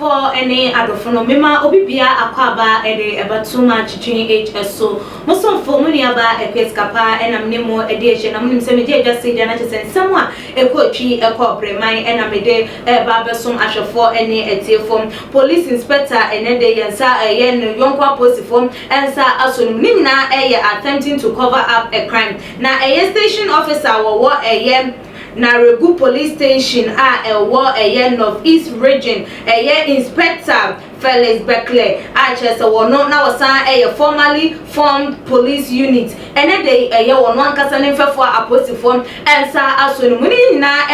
For any adofono mema obibia akwaba ede ebatuma chichini HSO moso fomuni aba ekweskapa enamnemo edieje na munim semeje adwase dia na chesen samwa ekotwi ekobremai enamede babesom ahwefo ene etiefom police inspector enede yensa yen yonkwa posifom ensa asonum nimna eye attempting to cover up a crime na station officer wo Naregu police station ewo North East region inspector Felix Beckley chese wono na wasan formally formed police unit ene dey wono ankasa ne mfefo aposifom ensa asonu muni na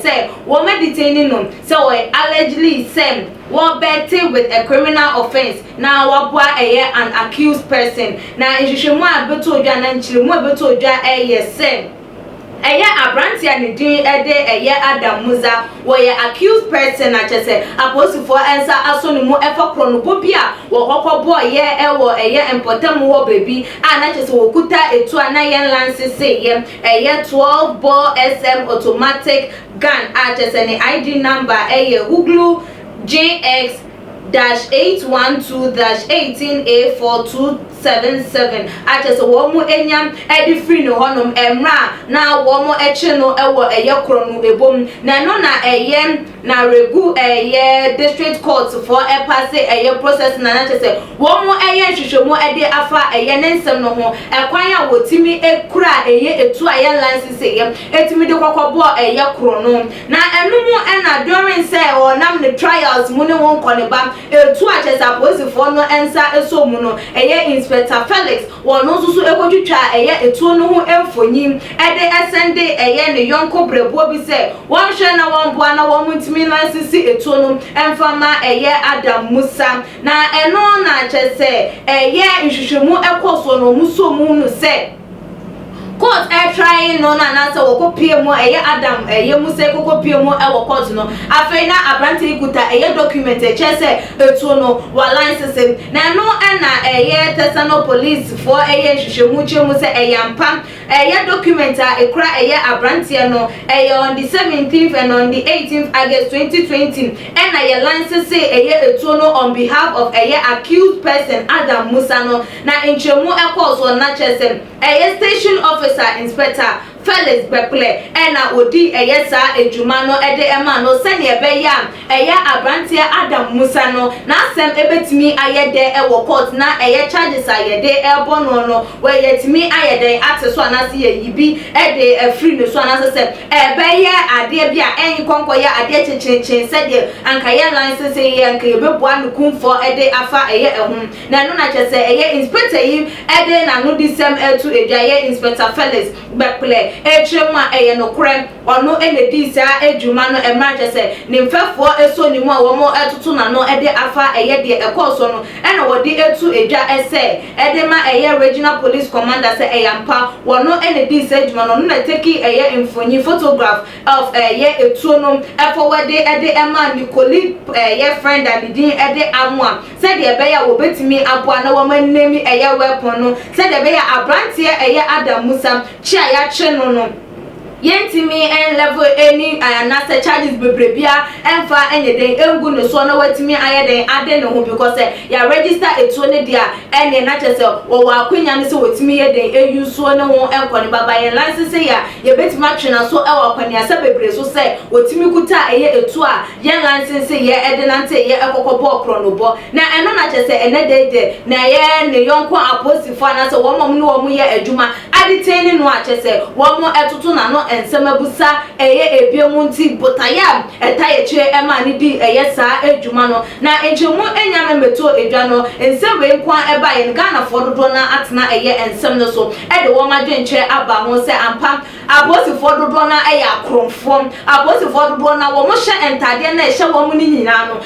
say wo meditating no say we allegedly say wo betting with a criminal offense na wabua an accused person na nhwehwemu abeto odwa na nchiremu abeto odwa say Abrantia ni din Adam Musa woye accused person achese aposifo ensa asonimu efakronopopia wo hokobo ewo empotem wo baby anachese wokuta etu anayen lance say 12 ball SM automatic gun achese ni ID number Uglu JX-812-18A4277 achese wo mu enyam edi free no honom emra na wo mu eche no ewo kronu ebom na no na na regu district court for pass process na achese wo mu hwehwemu edi afa nensem no ho ekwan ya wotimi ekura etu license etimi de kokobo kronu na enumu na during say o nam the trials mu ne won koneba etu achese aposifo no ensa esomu no Inspector Felix wono susu ekotwitwa etu no ho emfonyim esende ne yonko brebo bi se won hwe na won boa na won mutimi license etu no emfama Adam Musa na eno na chese nhwehwemu ekoso no musomu no se court trying no na say wokopie mu Adam Musa kokopie mu court no afei na abranti ikuta document chese etu no wa license na no na Tesano police for nhwehwemu chemu say ampa document ekura abranti no on the 17th and on the 18th August 2020 na license say etu no on behalf of accused person Adam Musa no na nchemu ekoso na chese station officer inspector Felix Beckley na odi sa ejuma no ema no sene ebeya abrantia Adam Musa no na asem ebetimi ayede court na charges ayede ebono no we yetimi ayede ateso anase yibi free no so anase se ebeya ade bia konko ya ade chechechen se de anka ye license ye anka ebeboa no kumfo afa ehun na no na chese inspector yi na no disem etu edwa inspector Felix Beckley echema no krem ono enedi sa ejuma no emergency ne mfefo eso ni mu a wo mo etutu na no afa de ekoso no na wodi etu edwa ese ma regional police commander say eyampa wono enedi sa ejuma no na take mfonyi photograph of etu no forward ema Nicole friend and din amwa said de be ya wo betimi aboa na wo manemi weapon no said de be ya abrantie Adam Musa chia ya che no yentimi level any anasa charges bebrebia emfa anyden engu no so na watimi ayeden ade no ho because ya register etu ne dia ene na chese wo akwanya ne se watimi yeden eyu so ne ho enkone baba yen license ya ye betima twena so akwani asa bebre so se watimi kuta etu a yen license ye edenante ye ekokobo okronobo na eno na chese ene de na ye ne yonko aposifo na se wo mom ne wo mu ye adwuma aditeni no a chese wo mo etutu na no ensemabusa ebiemu nti botaya etayeche ema ni di saa adwuma no na enchemu enyame meto edwa no ensewe nkwa eba ye Ghana fododo na atena ensem no so de wo madwenche aba ho se ampa abosi fododo na akromfom abosi fododo na wo mo hye entade na hye wo mo ni nyina no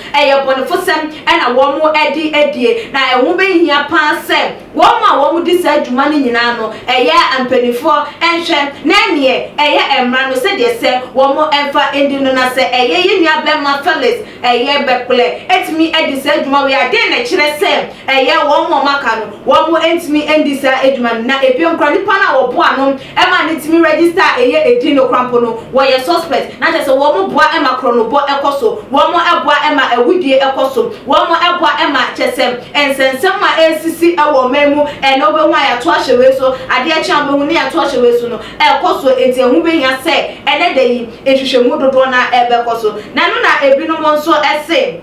bonefosem na wo mo edie na ehu be hia pa se wɔn di saa adwuma no nyinaa no ɛyɛ ampanifo ɛnhwɛ na nie ɛyɛ ɛmra no sɛ deɛ sɛ wɔn ɛmfa endi no na sɛ ɛyɛ yɛ nua bɛma Felix ɛyɛ bɛkplɛ etimi ɛdi saa adwuma wei ade na kyerɛ sɛ ɛyɛ wɔn maka no wɔn entimi endi saa adwuma na ebien kora nipa na wɔboa no ɛma ne timi register ɛyɛ edi no krampo no wɔyɛ suspect na kyerɛ sɛ wɔn boa ɛma kronobɔ ɛkɔ so wɔn ɛboa ɛma ɛwudie ɛkɔ so wɔn ɛboa ɛma kyerɛ sɛ nsɛnsɛm a esisi ɛwɔ mɛmu ɛna obehu ayato ahyɛ wei so adeɛ kyɛn obehu ne yato ahyɛ wei so no ɛkɔ so enti ehu benya sɛ ɛnɛ de yi ehwehwɛmu dodoɔ na ɛbɛkɔ so na no na ebinom nso ɛse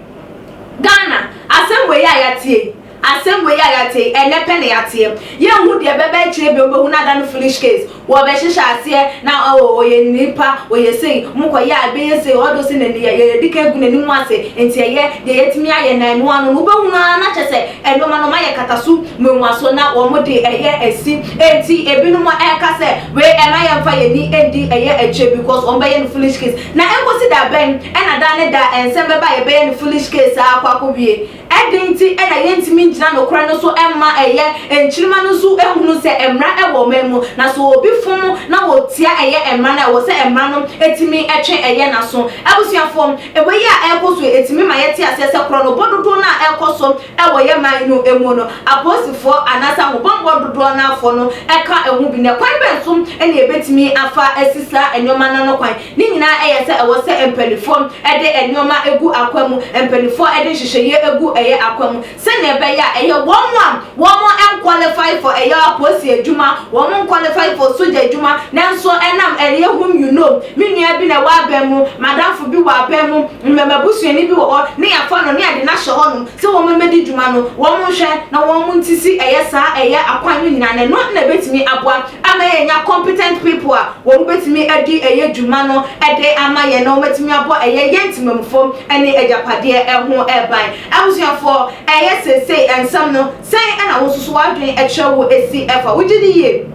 Ghana asɛm wei a yɛatie asɛm wei a yɛatie ɛnɛ pɛ ne yɛatie yɛnhu deɛ bɛbɛ kyerɛ bi obehu na da no foolish case wɔbɛhyehyɛ aseɛ na ɔyɛ nipa ɔyɛ sei mokɔyɛ a bɛyɛ sei ɔdo se na yɛ dika gu n'anim ase enti ɛyɛ deɛ yɛtumi ayɛ na ɛno ano no wobɛhu na kyɛ sɛ ɛnoma no mayɛ kataso mmuaso na wɔn de ɛyɛ asi enti ebinom ɛka sɛ wei ɛma yɛmfa yɛni ɛdi ɛyɛ akyɛ because wɔn bɛyɛ no foolish case na ɛnkosi da bɛn ɛna da ne da ɛnsɛm bɛba yɛbɛyɛ no foolish case akɔ wie ɛdinti ɛna yɛntimi gyina no kora no so ɛma ɛyɛ nkyirima no so ehunu sɛ ɛmra ɛwɔ mɛn mu na so obi fom na wotia ɛyɛ ɛmra na wɔ sɛ ɛmra no etimi ɛtwe ɛyɛ na so abusuafo ɛbɛyɛ a ɛkɔ so etimi ma yɛte asɛ sɛ kora no bododo na ɛkɔ so ɛwɔ yɛ man no emu no aposifoɔ anasa hobɔnbɔ dodoɔ na afɔ no ɛka ɛho bi na kwan bɛn so ɛna ebetimi afa asisa ɛnyɔma no kwan ne nyinaa ɛyɛ sɛ ɛwɔ sɛ mpanifo ɛde ɛnyɔma egu akwa mu mpanifo ɛde hyehyɛye egu ɛyɛ akwa mu sɛ na ɛbɛyɛ a ɛyɛ wɔn qualify for ɛyɛ aposi adwuma wɔn qualify for soja adwuma nanso ɛnam ɛyɛ hum you know minua bi na wa abɛn mu madamfo bi wa abɛn mu mmɛmabusuani bi wɔ hɔ ne yafa no ne ade na hyɛ hɔ no sɛ wɔn mmɛdi dwuma no wɔn hwɛ na wɔn ntisi ɛyɛ saa ɛyɛ akwan no nyinaa na no na betimi aboa ama yɛ nya competent people a wɔn betimi adi ɛyɛ dwuma no ɛde ama yɛ na wɔn betimi abɔ ɛyɛ yɛntimamfo ɛne agyapadeɛ ɛho ɛban abusuafo ɛyɛ sese ensam no sɛn ɛna wo soso wadwen ɛkyerɛ wo esi ɛfa wogye di yie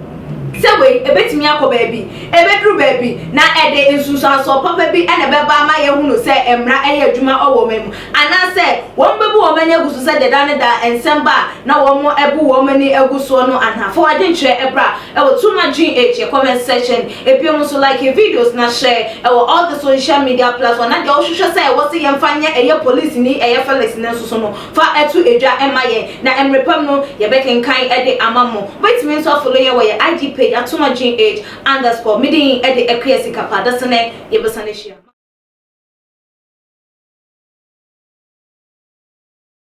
sɛwe ebetimi akɔ baabi ebeduru baabi na ɛde nsusuaso papa bi ɛna bɛba ama yɛhunu sɛ ɛmra ɛyɛ adwuma ɔwɔ mɛmu anasɛ wɔn bɛbu wɔn ani agu so sɛ deda ne da nsɛm ba na wɔn ɛbu wɔn ani agu so no anafo wɔde nkyerɛ ɛbra ɛwɔ tuma GH comment section ebiem so like videos na share ɛwɔ all the social media platform na deɛ ɔhwehwɛ sɛ ɛwɔ se yɛmfa nyɛ ɛyɛ police ni ɛyɛ Felix ne nso so no fa ɛto edwa ɛma yɛ na ɛmrepam no yɛbɛkenkan ɛde ama mo wetimi nso follow yɛ wɔ yɛ IG page atuma GH_ midin ɛde ɛkɛsi kapa dasene yɛbɛsane hyia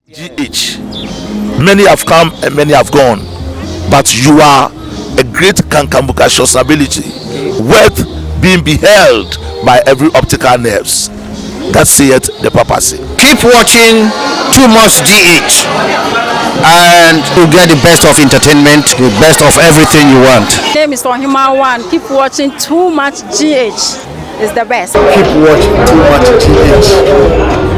GH. Many have come and many have gone, but you are a great kankamukashos ability, worth being beheld by every optical nerves. That saith the papacy. Keep watching Too Much GH, and you get the best of entertainment, the best of everything you want. My name is Ohima One. Keep watching Too Much GH. It's the best. Keep watching Too Much GH.